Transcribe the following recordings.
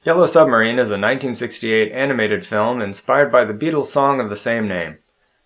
Yellow Submarine is a 1968 animated film inspired by the Beatles song of the same name.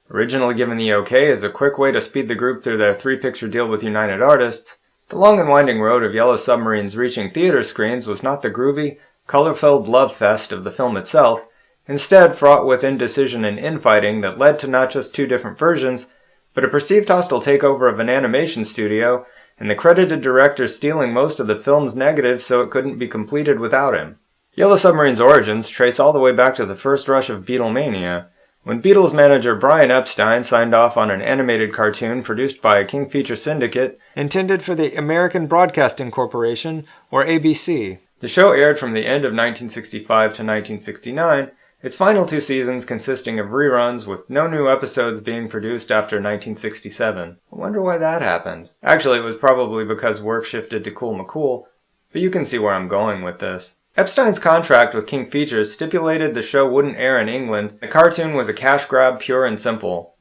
Originally given the okay as a quick way to speed the group through their 3-picture deal with United Artists, the long and winding road of Yellow Submarine's reaching theater screens was not the groovy, color-filled love fest of the film itself, instead fraught with indecision and infighting that led to not just 2 different versions, but a perceived hostile takeover of an animation studio, and the credited director stealing most of the film's negatives so it couldn't be completed without him. Yellow Submarine's origins trace all the way back to the first rush of Beatlemania, when Beatles manager Brian Epstein signed off on an animated cartoon produced by a King Feature syndicate intended for the American Broadcasting Corporation, or ABC. The show aired from the end of 1965 to 1969, its final 2 seasons consisting of reruns with no new episodes being produced after 1967. I wonder why that happened. Actually, it was probably because work shifted to Cool McCool, but you can see where I'm going with this. Epstein's contract with King Features stipulated the show wouldn't air in England. The cartoon was a cash grab, pure and simple.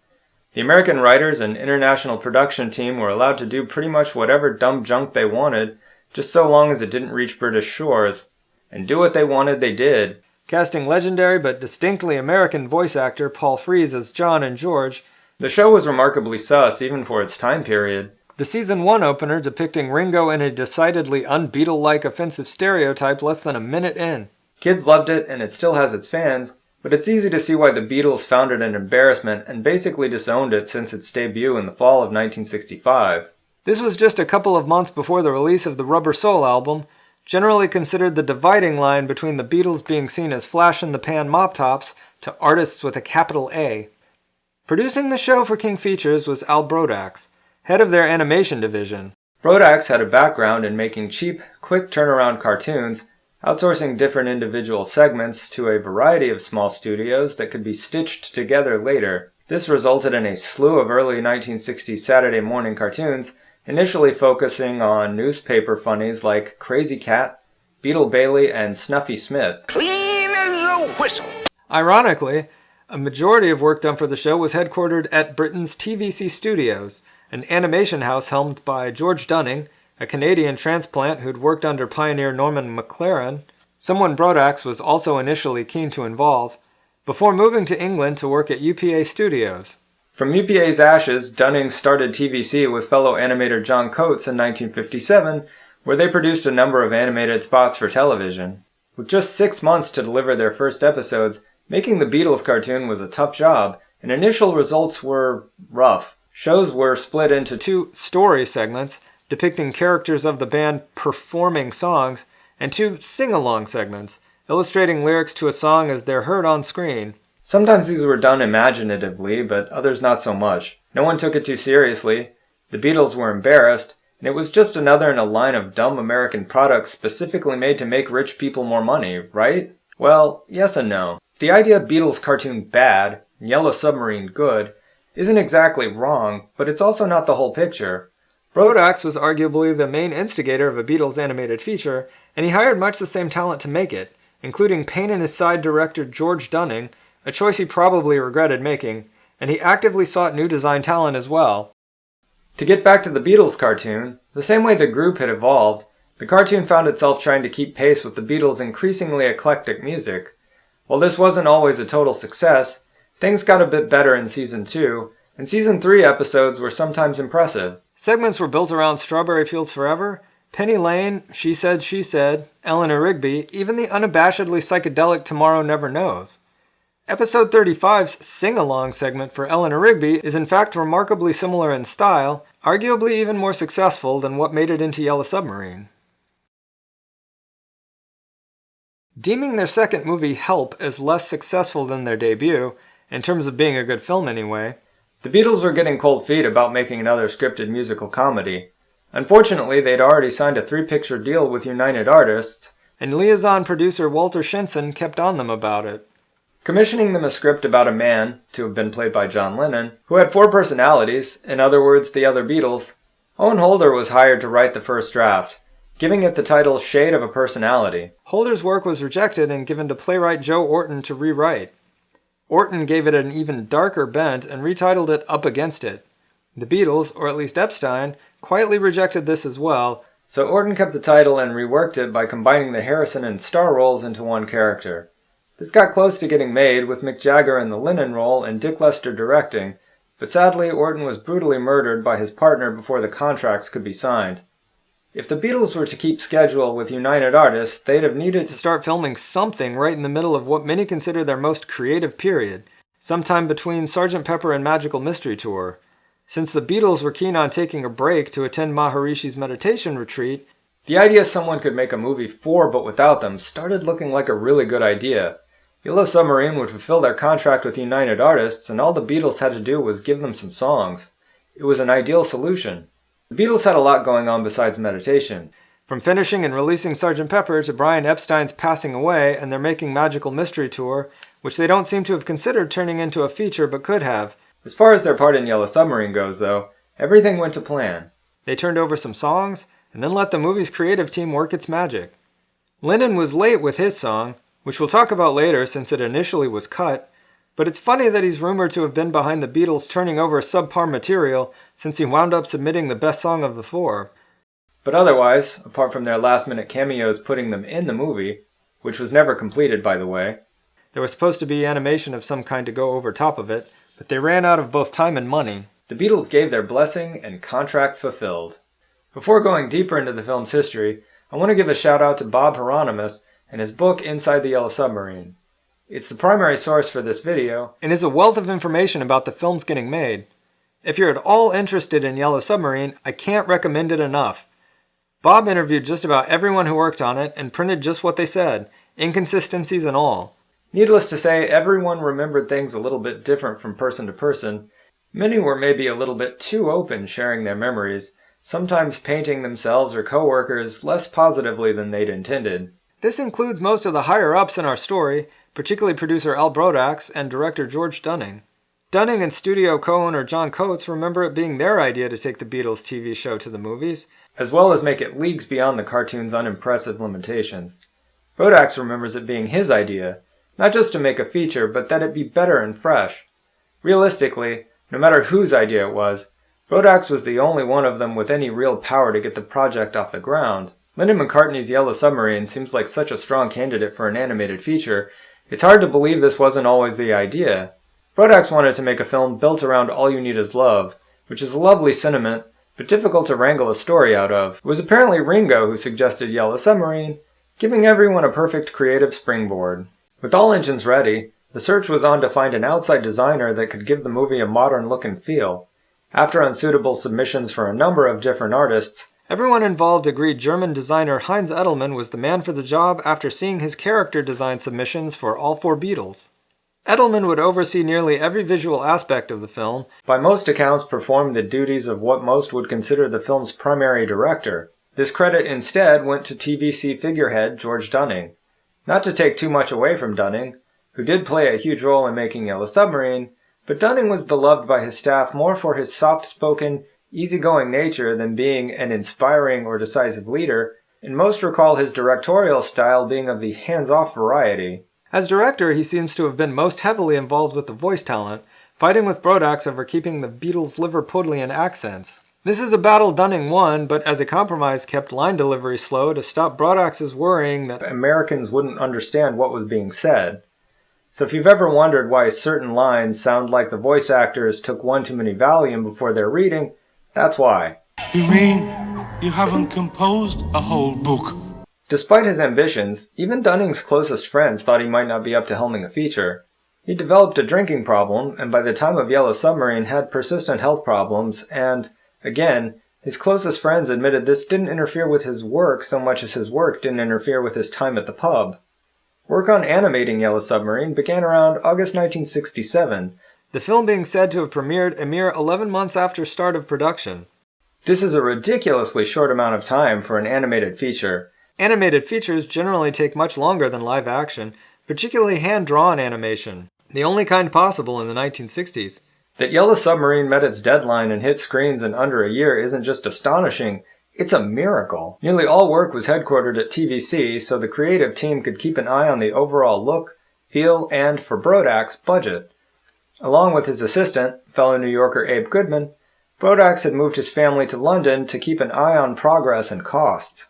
The American writers and international production team were allowed to do pretty much whatever dumb junk they wanted, just so long as it didn't reach British shores. And do what they wanted, they did. Casting legendary but distinctly American voice actor Paul Frees as John and George, the show was remarkably sus even for its time period. The Season 1 opener depicting Ringo in a decidedly un-Beatle-like offensive stereotype less than a minute in. Kids loved it and it still has its fans, but it's easy to see why the Beatles found it an embarrassment and basically disowned it since its debut in the fall of 1965. This was just a couple of months before the release of the Rubber Soul album, generally considered the dividing line between the Beatles being seen as flash-in-the-pan mop-tops to artists with a capital A. Producing the show for King Features was Al Brodax, head of their animation division. Brodax had a background in making cheap, quick turnaround cartoons, outsourcing different individual segments to a variety of small studios that could be stitched together later. This resulted in a slew of early 1960s Saturday morning cartoons, initially focusing on newspaper funnies like Crazy Cat, Beetle Bailey, and Snuffy Smith. Clean as a whistle. Ironically, a majority of work done for the show was headquartered at Britain's TVC Studios, an animation house helmed by George Dunning, a Canadian transplant who'd worked under pioneer Norman McLaren, someone Brodax was also initially keen to involve, before moving to England to work at UPA Studios. From UPA's ashes, Dunning started TVC with fellow animator John Coates in 1957, where they produced a number of animated spots for television. With just 6 months to deliver their first episodes, making the Beatles cartoon was a tough job, and initial results were rough. Shows were split into 2 story segments, depicting characters of the band performing songs, and 2 sing-along segments, illustrating lyrics to a song as they're heard on screen. Sometimes these were done imaginatively, but others not so much. No one took it too seriously, the Beatles were embarrassed, and it was just another in a line of dumb American products specifically made to make rich people more money, right? Well, yes and no. The idea of Beatles cartoon bad, and Yellow Submarine good, isn't exactly wrong, but it's also not the whole picture. Brodax was arguably the main instigator of a Beatles animated feature, and he hired much the same talent to make it, including pain-in-his-side director George Dunning, a choice he probably regretted making, and he actively sought new design talent as well. To get back to the Beatles cartoon, the same way the group had evolved, the cartoon found itself trying to keep pace with the Beatles' increasingly eclectic music. While this wasn't always a total success, things got a bit better in Season 2, and Season 3 episodes were sometimes impressive. Segments were built around Strawberry Fields Forever, Penny Lane, She Said, Eleanor Rigby, even the unabashedly psychedelic Tomorrow Never Knows. Episode 35's sing-along segment for Eleanor Rigby is in fact remarkably similar in style, arguably even more successful than what made it into Yellow Submarine. Deeming their second movie, Help, as less successful than their debut, in terms of being a good film anyway, the Beatles were getting cold feet about making another scripted musical comedy. Unfortunately, they'd already signed a 3-picture deal with United Artists, and liaison producer Walter Shinson kept on them about it. Commissioning them a script about a man, to have been played by John Lennon, who had 4 personalities, in other words, the other Beatles, Owen Holder was hired to write the first draft, giving it the title Shade of a Personality. Holder's work was rejected and given to playwright Joe Orton to rewrite. Orton gave it an even darker bent and retitled it Up Against It. The Beatles, or at least Epstein, quietly rejected this as well, So Orton kept the title and reworked it by combining the Harrison and Starr roles into one character. This got close to getting made, with Mick Jagger in the Lennon role and Dick Lester directing, but sadly Orton was brutally murdered by his partner before the contracts could be signed. If the Beatles were to keep schedule with United Artists, they'd have needed to start filming something right in the middle of what many consider their most creative period, sometime between Sgt. Pepper and Magical Mystery Tour. Since the Beatles were keen on taking a break to attend Maharishi's meditation retreat, the idea someone could make a movie for but without them started looking like a really good idea. Yellow Submarine would fulfill their contract with United Artists, and all the Beatles had to do was give them some songs. It was an ideal solution. The Beatles had a lot going on besides meditation. From finishing and releasing Sgt. Pepper to Brian Epstein's passing away and their making Magical Mystery Tour, which they don't seem to have considered turning into a feature but could have. As far as their part in Yellow Submarine goes, though, everything went to plan. They turned over some songs, and then let the movie's creative team work its magic. Lennon was late with his song, which we'll talk about later since it initially was cut, but it's funny that he's rumored to have been behind the Beatles turning over subpar material since he wound up submitting the best song of the four. But otherwise, apart from their last-minute cameos putting them in the movie, which was never completed by the way, there was supposed to be animation of some kind to go over top of it, but they ran out of both time and money. The Beatles gave their blessing and contract fulfilled. Before going deeper into the film's history, I want to give a shout out to Bob Hieronymus and his book Inside the Yellow Submarine. It's the primary source for this video, and is a wealth of information about the films getting made. If you're at all interested in Yellow Submarine, I can't recommend it enough. Bob interviewed just about everyone who worked on it and printed just what they said, inconsistencies and all. Needless to say, everyone remembered things a little bit different from person to person. Many were maybe a little bit too open sharing their memories, sometimes painting themselves or co-workers less positively than they'd intended. This includes most of the higher-ups in our story, particularly producer Al Brodax and director George Dunning. Dunning and studio co-owner John Coates remember it being their idea to take the Beatles TV show to the movies, as well as make it leagues beyond the cartoon's unimpressive limitations. Brodax remembers it being his idea, not just to make a feature, but that it be better and fresh. Realistically, no matter whose idea it was, Brodax was the only one of them with any real power to get the project off the ground. Lennon McCartney's Yellow Submarine seems like such a strong candidate for an animated feature, it's hard to believe this wasn't always the idea. Brodax wanted to make a film built around All You Need Is Love, which is a lovely sentiment, but difficult to wrangle a story out of. It was apparently Ringo who suggested Yellow Submarine, giving everyone a perfect creative springboard. With all engines ready, the search was on to find an outside designer that could give the movie a modern look and feel. After unsuitable submissions for a number of different artists, everyone involved agreed German designer Heinz Edelmann was the man for the job after seeing his character design submissions for all four Beatles. Edelmann would oversee nearly every visual aspect of the film, by most accounts performed the duties of what most would consider the film's primary director. This credit instead went to TBC figurehead George Dunning. Not to take too much away from Dunning, who did play a huge role in making Yellow Submarine, but Dunning was beloved by his staff more for his soft-spoken, easygoing nature than being an inspiring or decisive leader, and most recall his directorial style being of the hands-off variety. As director, he seems to have been most heavily involved with the voice talent, fighting with Brodax over keeping the Beatles' Liverpudlian accents. This is a battle Dunning won, but as a compromise kept line delivery slow to stop Brodax's worrying that Americans wouldn't understand what was being said. So if you've ever wondered why certain lines sound like the voice actors took one too many Valium before their reading, that's why. You mean you haven't composed a whole book? Despite his ambitions, even Dunning's closest friends thought he might not be up to helming a feature. He developed a drinking problem, and by the time of Yellow Submarine had persistent health problems, and, again, his closest friends admitted this didn't interfere with his work so much as his work didn't interfere with his time at the pub. Work on animating Yellow Submarine began around August 1967, the film being said to have premiered a mere 11 months after start of production. This is a ridiculously short amount of time for an animated feature. Animated features generally take much longer than live action, particularly hand-drawn animation, the only kind possible in the 1960s. That Yellow Submarine met its deadline and hit screens in under a year isn't just astonishing, it's a miracle. Nearly all work was headquartered at TVC, so the creative team could keep an eye on the overall look, feel, and, for Brodax, budget. Along with his assistant, fellow New Yorker Abe Goodman, Brodax had moved his family to London to keep an eye on progress and costs.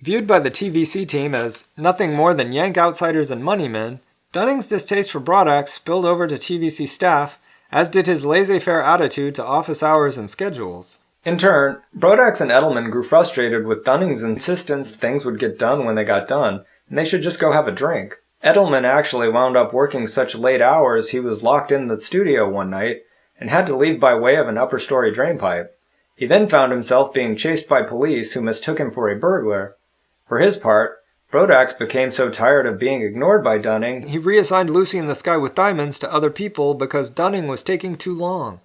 Viewed by the TVC team as nothing more than Yank outsiders and moneymen, Dunning's distaste for Brodax spilled over to TVC staff, as did his laissez-faire attitude to office hours and schedules. In turn, Brodax and Edelman grew frustrated with Dunning's insistence things would get done when they got done, and they should just go have a drink. Edelman actually wound up working such late hours he was locked in the studio one night and had to leave by way of an upper-story drainpipe. He then found himself being chased by police who mistook him for a burglar. For his part, Brodax became so tired of being ignored by Dunning, he reassigned Lucy in the Sky with Diamonds to other people because Dunning was taking too long.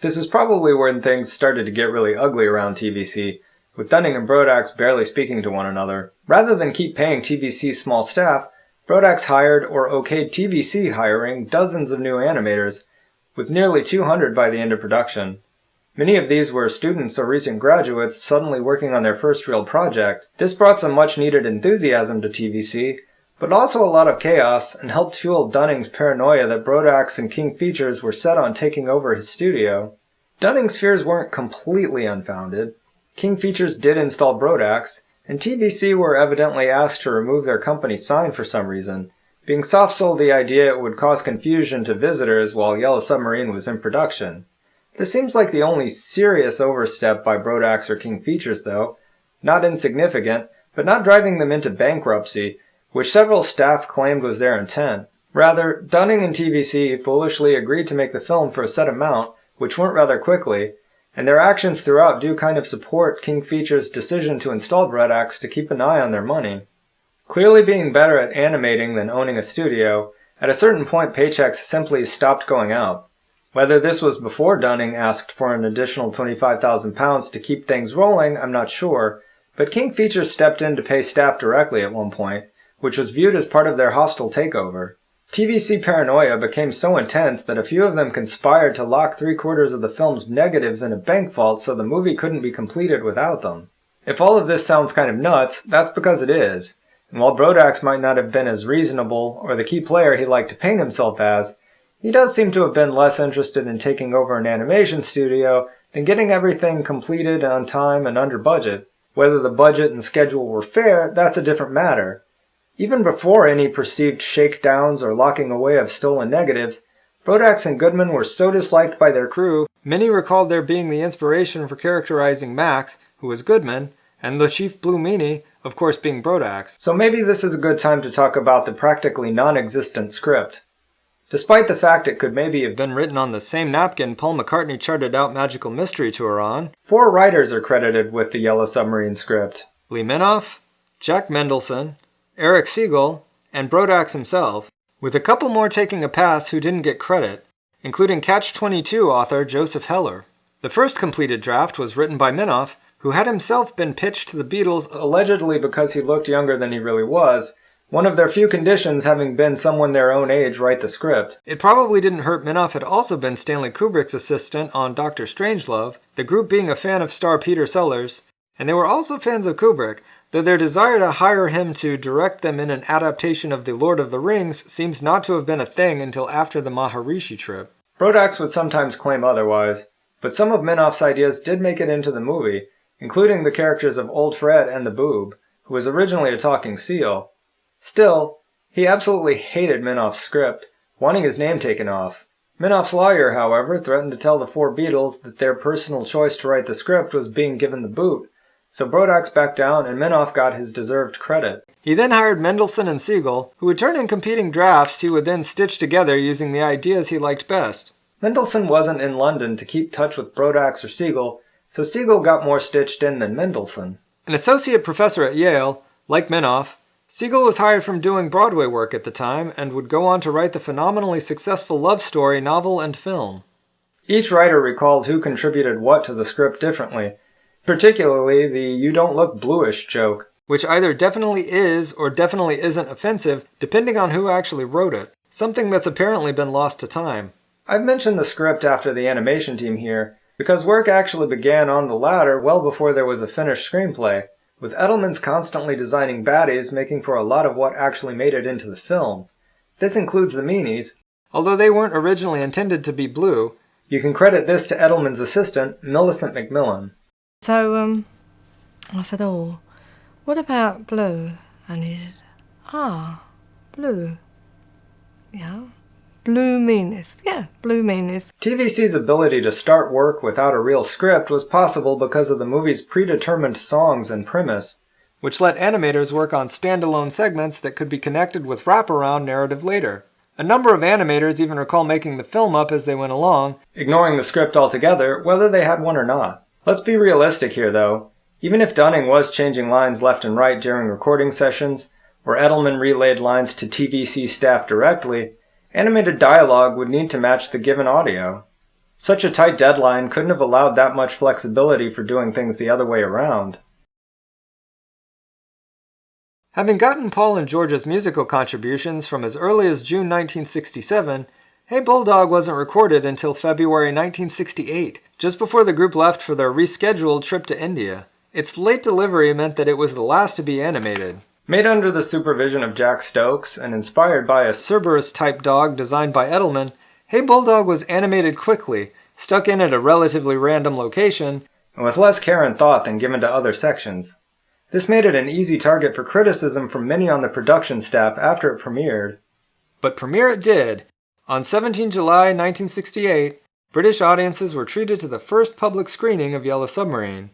This is probably when things started to get really ugly around TVC, with Dunning and Brodax barely speaking to one another. Rather than keep paying TVC's small staff, Brodax hired or okayed TVC hiring dozens of new animators, with nearly 200 by the end of production. Many of these were students or recent graduates suddenly working on their first real project. This brought some much-needed enthusiasm to TVC, but also a lot of chaos, and helped fuel Dunning's paranoia that Brodax and King Features were set on taking over his studio. Dunning's fears weren't completely unfounded. King Features did install Brodax, and TVC were evidently asked to remove their company sign for some reason, being soft-sold the idea it would cause confusion to visitors while Yellow Submarine was in production. This seems like the only serious overstep by Brodax or King Features, though. Not insignificant, but not driving them into bankruptcy, which several staff claimed was their intent. Rather, Dunning and TVC foolishly agreed to make the film for a set amount, which went rather quickly, and their actions throughout do kind of support King Features' decision to install Brodax to keep an eye on their money. Clearly being better at animating than owning a studio, at a certain point paychecks simply stopped going out. Whether this was before Dunning asked for an additional £25,000 to keep things rolling, I'm not sure, but King Features stepped in to pay staff directly at one point, which was viewed as part of their hostile takeover. TVC paranoia became so intense that a few of them conspired to lock 3/4 of the film's negatives in a bank vault so the movie couldn't be completed without them. If all of this sounds kind of nuts, that's because it is. And while Brodax might not have been as reasonable or the key player he liked to paint himself as, he does seem to have been less interested in taking over an animation studio than getting everything completed on time and under budget. Whether the budget and schedule were fair, that's a different matter. Even before any perceived shakedowns or locking away of stolen negatives, Brodax and Goodman were so disliked by their crew, many recalled their being the inspiration for characterizing Max, who was Goodman, and the Chief Blue Meanie, of course being Brodax. So maybe this is a good time to talk about the practically non-existent script. Despite the fact it could maybe have been written on the same napkin Paul McCartney charted out Magical Mystery Tour on, 4 writers are credited with the Yellow Submarine script. Lee Minoff, Jack Mendelson, Eric Siegel, and Brodax himself, with a couple more taking a pass who didn't get credit, including Catch-22 author Joseph Heller. The first completed draft was written by Minoff, who had himself been pitched to the Beatles allegedly because he looked younger than he really was, one of their few conditions having been someone their own age write the script. It probably didn't hurt Minoff had also been Stanley Kubrick's assistant on Dr. Strangelove, the group being a fan of star Peter Sellers, and they were also fans of Kubrick, though their desire to hire him to direct them in an adaptation of The Lord of the Rings seems not to have been a thing until after the Maharishi trip. Brodax would sometimes claim otherwise, but some of Minoff's ideas did make it into the movie, including the characters of Old Fred and the Boob, who was originally a talking seal. Still, he absolutely hated Minoff's script, wanting his name taken off. Minoff's lawyer, however, threatened to tell the 4 Beatles that their personal choice to write the script was being given the boot, so Brodax backed down and Minoff got his deserved credit. He then hired Mendelson and Siegel, who would turn in competing drafts he would then stitch together using the ideas he liked best. Mendelson wasn't in London to keep touch with Brodax or Siegel, so Siegel got more stitched in than Mendelson. An associate professor at Yale, like Minoff, Siegel was hired from doing Broadway work at the time and would go on to write the phenomenally successful love story, novel, and film. Each writer recalled who contributed what to the script differently, particularly the "you don't look bluish" joke, which either definitely is or definitely isn't offensive depending on who actually wrote it, something that's apparently been lost to time. I've mentioned the script after the animation team here, because work actually began on the latter well before there was a finished screenplay, with Edelman's constantly designing baddies making for a lot of what actually made it into the film. This includes the meanies. Although they weren't originally intended to be blue, You can credit this to Edelman's assistant, Millicent McMillan. So, I said, oh, what about blue? And he said, blue. Yeah. Blue meanness. Yeah, blue meanness. TVC's ability to start work without a real script was possible because of the movie's predetermined songs and premise, which let animators work on standalone segments that could be connected with wraparound narrative later. A number of animators even recall making the film up as they went along, ignoring the script altogether, whether they had one or not. Let's be realistic here, though. Even if Dunning was changing lines left and right during recording sessions, or Edelman relayed lines to TVC staff directly, animated dialogue would need to match the given audio. Such a tight deadline couldn't have allowed that much flexibility for doing things the other way around. Having gotten Paul and George's musical contributions from as early as June 1967, Hey Bulldog wasn't recorded until February 1968, just before the group left for their rescheduled trip to India. Its late delivery meant that it was the last to be animated. Made under the supervision of Jack Stokes and inspired by a Cerberus-type dog designed by Edelman, Hey Bulldog was animated quickly, stuck in at a relatively random location, and with less care and thought than given to other sections. This made it an easy target for criticism from many on the production staff after it premiered. But premiere it did. On 17 July 1968, British audiences were treated to the first public screening of Yellow Submarine.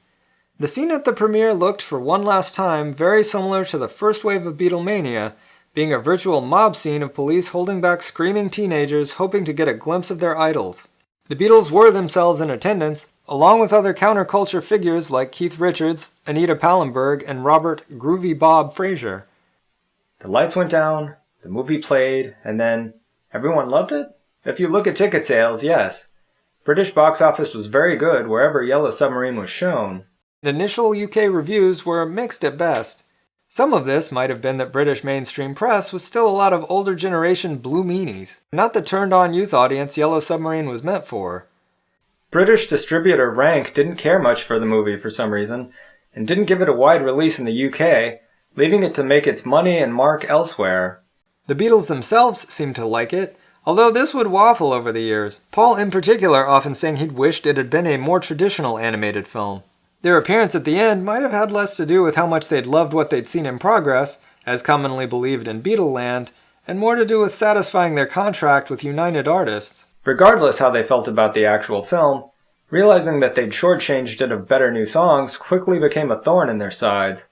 The scene at the premiere looked, for one last time, very similar to the first wave of Beatlemania, being a virtual mob scene of police holding back screaming teenagers hoping to get a glimpse of their idols. The Beatles were themselves in attendance, along with other counterculture figures like Keith Richards, Anita Pallenberg, and Robert Groovy Bob Fraser. The lights went down, the movie played, and then everyone loved it? If you look at ticket sales, yes. British box office was very good wherever Yellow Submarine was shown. Initial UK reviews were mixed at best. Some of this might have been that British mainstream press was still a lot of older generation blue meanies, not the turned-on youth audience Yellow Submarine was meant for. British distributor Rank didn't care much for the movie for some reason, and didn't give it a wide release in the UK, leaving it to make its money and mark elsewhere. The Beatles themselves seemed to like it, although this would waffle over the years, Paul in particular often saying he'd wished it had been a more traditional animated film. Their appearance at the end might have had less to do with how much they'd loved what they'd seen in progress, as commonly believed in Beatleland, and more to do with satisfying their contract with United Artists. Regardless how they felt about the actual film, realizing that they'd shortchanged it of better new songs quickly became a thorn in their sides.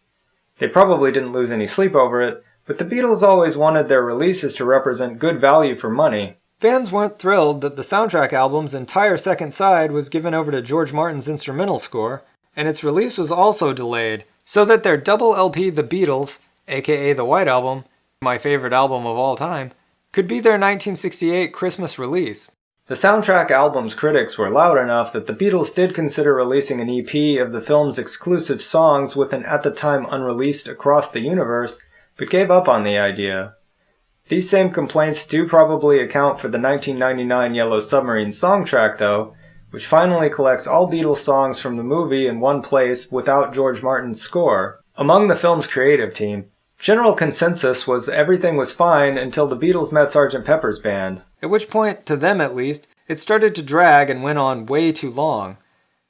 They probably didn't lose any sleep over it, but the Beatles always wanted their releases to represent good value for money. Fans weren't thrilled that the soundtrack album's entire second side was given over to George Martin's instrumental score, and its release was also delayed, so that their double LP The Beatles, aka the White Album, my favorite album of all time, could be their 1968 Christmas release. The soundtrack album's critics were loud enough that the Beatles did consider releasing an EP of the film's exclusive songs with an at the time unreleased Across the Universe, but gave up on the idea. These same complaints do probably account for the 1999 Yellow Submarine song track though, which finally collects all Beatles songs from the movie in one place without George Martin's score. Among the film's creative team, general consensus was everything was fine until the Beatles met Sgt. Pepper's Band, at which point, to them at least, it started to drag and went on way too long.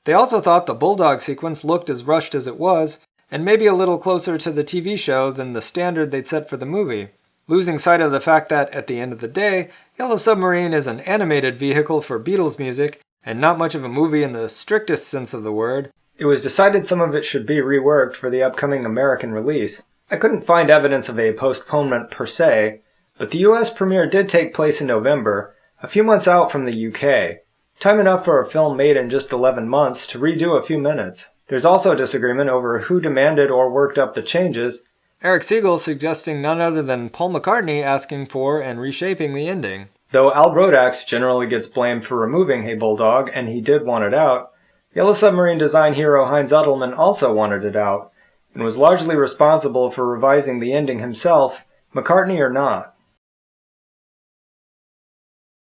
They also thought the Bulldog sequence looked as rushed as it was, and maybe a little closer to the TV show than the standard they'd set for the movie, losing sight of the fact that, at the end of the day, Yellow Submarine is an animated vehicle for Beatles music, and not much of a movie in the strictest sense of the word. It was decided some of it should be reworked for the upcoming American release. I couldn't find evidence of a postponement per se, but the US premiere did take place in November, a few months out from the UK, time enough for a film made in just 11 months to redo a few minutes. There's also a disagreement over who demanded or worked up the changes, Eric Siegel suggesting none other than Paul McCartney asking for and reshaping the ending. Though Al Rodax generally gets blamed for removing Hey Bulldog, and he did want it out, Yellow Submarine design hero Heinz Edelman also wanted it out, and was largely responsible for revising the ending himself, McCartney or not.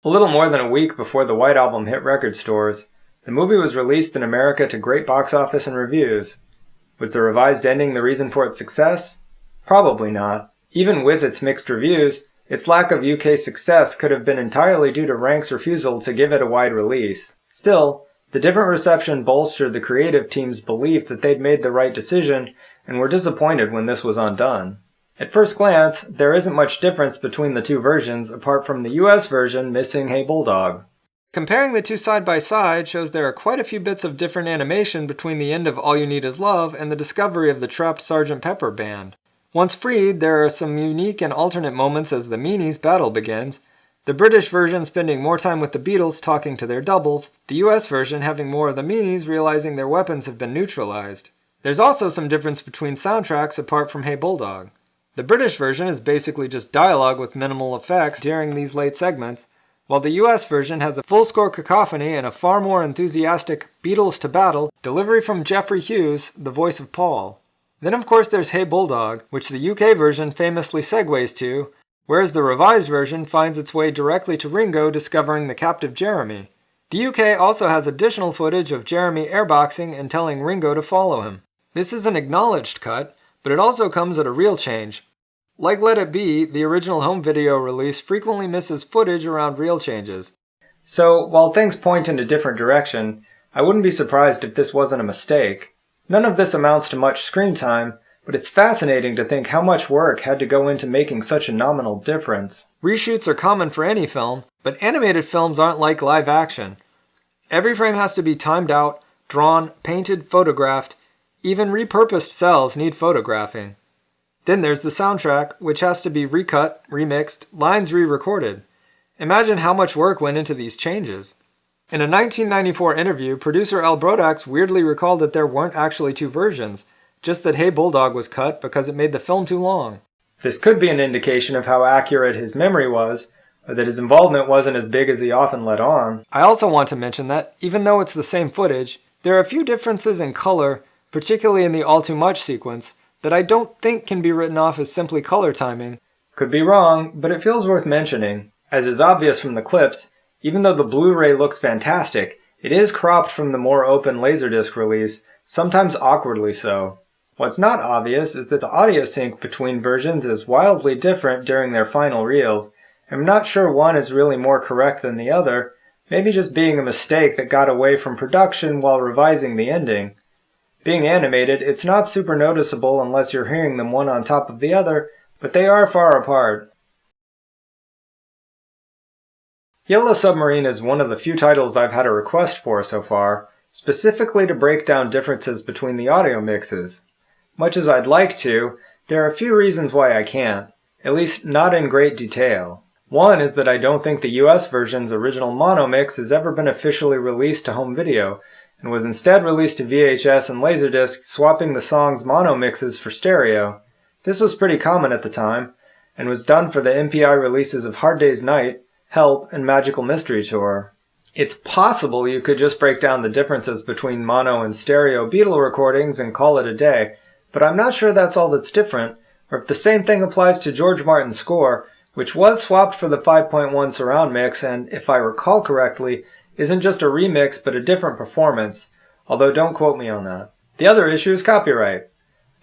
A little more than a week before the White Album hit record stores, the movie was released in America to great box office and reviews. Was the revised ending the reason for its success? Probably not. Even with its mixed reviews, Its lack of UK success could have been entirely due to Rank's refusal to give it a wide release. Still, the different reception bolstered the creative team's belief that they'd made the right decision and were disappointed when this was undone. At first glance, there isn't much difference between the two versions apart from the US version missing Hey Bulldog. Comparing the two side by side shows there are quite a few bits of different animation between the end of All You Need Is Love and the discovery of the trapped Sgt. Pepper band. Once freed, there are some unique and alternate moments as the Meanies' battle begins, the British version spending more time with the Beatles talking to their doubles, the US version having more of the Meanies realizing their weapons have been neutralized. There's also some difference between soundtracks apart from Hey Bulldog. The British version is basically just dialogue with minimal effects during these late segments, while the US version has a full-score cacophony and a far more enthusiastic Beatles to battle delivery from Geoffrey Hughes, the voice of Paul. Then of course there's Hey Bulldog, which the UK version famously segues to, whereas the revised version finds its way directly to Ringo discovering the captive Jeremy. The UK also has additional footage of Jeremy airboxing and telling Ringo to follow him. This is an acknowledged cut, but it also comes at a real change. Like Let It Be, the original home video release frequently misses footage around reel changes. So, while things point in a different direction, I wouldn't be surprised if this wasn't a mistake. None of this amounts to much screen time, but it's fascinating to think how much work had to go into making such a nominal difference. Reshoots are common for any film, but animated films aren't like live action. Every frame has to be timed out, drawn, painted, photographed. Even repurposed cells need photographing. Then there's the soundtrack, which has to be recut, remixed, lines re-recorded. Imagine how much work went into these changes. In a 1994 interview, producer Al Brodax weirdly recalled that there weren't actually two versions, just that Hey Bulldog was cut because it made the film too long. This could be an indication of how accurate his memory was, or that his involvement wasn't as big as he often let on. I also want to mention that, even though it's the same footage, there are a few differences in color, particularly in the All Too Much sequence, that I don't think can be written off as simply color timing. Could be wrong, but it feels worth mentioning. As is obvious from the clips, even though the Blu-ray looks fantastic, it is cropped from the more open Laserdisc release, sometimes awkwardly so. What's not obvious is that the audio sync between versions is wildly different during their final reels, and I'm not sure one is really more correct than the other, maybe just being a mistake that got away from production while revising the ending. Being animated, it's not super noticeable unless you're hearing them one on top of the other, but they are far apart. Yellow Submarine is one of the few titles I've had a request for so far, specifically to break down differences between the audio mixes. Much as I'd like to, there are a few reasons why I can't, at least not in great detail. One is that I don't think the US version's original mono mix has ever been officially released to home video, and was instead released to VHS and Laserdisc, swapping the song's mono mixes for stereo. This was pretty common at the time, and was done for the MPI releases of Hard Day's Night, Help, and Magical Mystery Tour. It's possible you could just break down the differences between mono and stereo Beatle recordings and call it a day, but I'm not sure that's all that's different, or if the same thing applies to George Martin's score, which was swapped for the 5.1 surround mix and, if I recall correctly, isn't just a remix but a different performance, although don't quote me on that. The other issue is copyright.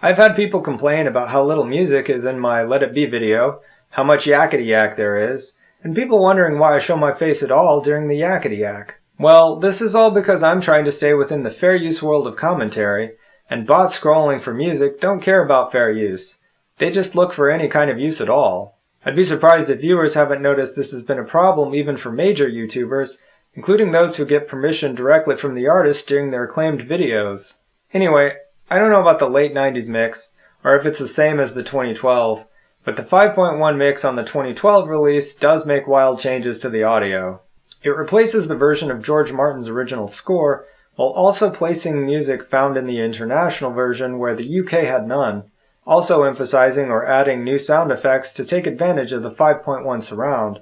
I've had people complain about how little music is in my Let It Be video, how much yakety yak there is, and people wondering why I show my face at all during the yakety yak. Well, this is all because I'm trying to stay within the fair use world of commentary, and bots scrolling for music don't care about fair use. They just look for any kind of use at all. I'd be surprised if viewers haven't noticed this has been a problem even for major YouTubers, including those who get permission directly from the artist during their acclaimed videos. Anyway, I don't know about the late 90s mix, or if it's the same as the 2012, but the 5.1 mix on the 2012 release does make wild changes to the audio. It replaces the version of George Martin's original score, while also placing music found in the international version where the UK had none, also emphasizing or adding new sound effects to take advantage of the 5.1 surround.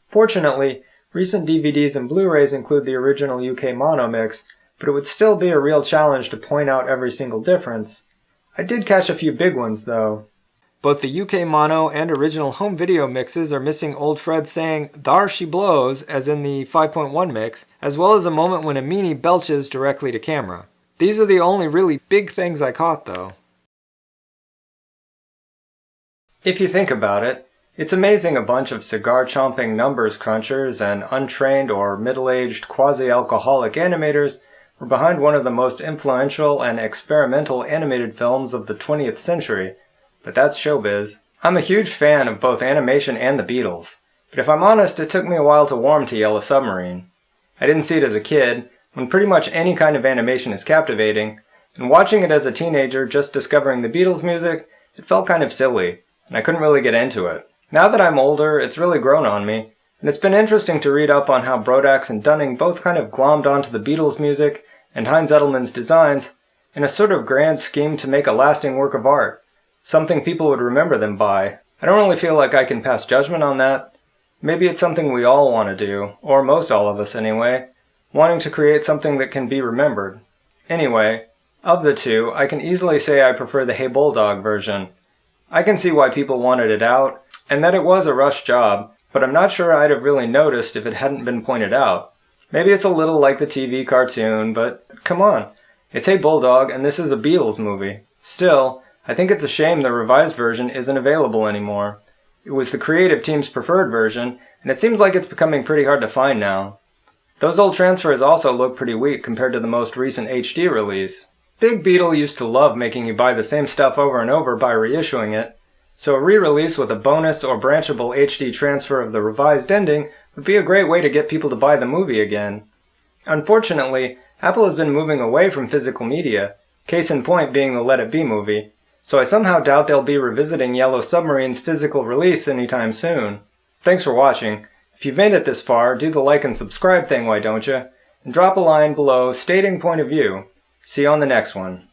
Fortunately, recent DVDs and Blu-rays include the original UK mono mix, but it would still be a real challenge to point out every single difference. I did catch a few big ones, though. Both the UK mono and original home video mixes are missing Old Fred saying, "Thar she blows," as in the 5.1 mix, as well as a moment when a meanie belches directly to camera. These are the only really big things I caught, though. If you think about it, It's amazing a bunch of cigar-chomping numbers crunchers and untrained or middle-aged quasi-alcoholic animators were behind one of the most influential and experimental animated films of the 20th century. But that's showbiz. I'm a huge fan of both animation and the Beatles, but if I'm honest, it took me a while to warm to Yellow Submarine. I didn't see it as a kid, when pretty much any kind of animation is captivating, and watching it as a teenager just discovering the Beatles music, it felt kind of silly, and I couldn't really get into it. Now that I'm older, it's really grown on me, and it's been interesting to read up on how Brodax and Dunning both kind of glommed onto the Beatles music and Heinz Edelman's designs in a sort of grand scheme to make a lasting work of art, something people would remember them by. I don't really feel like I can pass judgment on that. Maybe it's something we all want to do, or most all of us anyway, wanting to create something that can be remembered. Anyway, of the two, I can easily say I prefer the Hey Bulldog version. I can see why people wanted it out, and that it was a rushed job, but I'm not sure I'd have really noticed if it hadn't been pointed out. Maybe it's a little like the TV cartoon, but come on. It's Hey Bulldog, and this is a Beatles movie. Still, I think it's a shame the revised version isn't available anymore. It was the creative team's preferred version, and it seems like it's becoming pretty hard to find now. Those old transfers also look pretty weak compared to the most recent HD release. Big Beatle used to love making you buy the same stuff over and over by reissuing it, so a re-release with a bonus or branchable HD transfer of the revised ending would be a great way to get people to buy the movie again. Unfortunately, Apple has been moving away from physical media, case in point being the Let It Be movie, so I somehow doubt they'll be revisiting Yellow Submarine's physical release anytime soon. Thanks for watching. If you've made it this far, do the like and subscribe thing, why don't you? And drop a line below stating point of view. See you on the next one.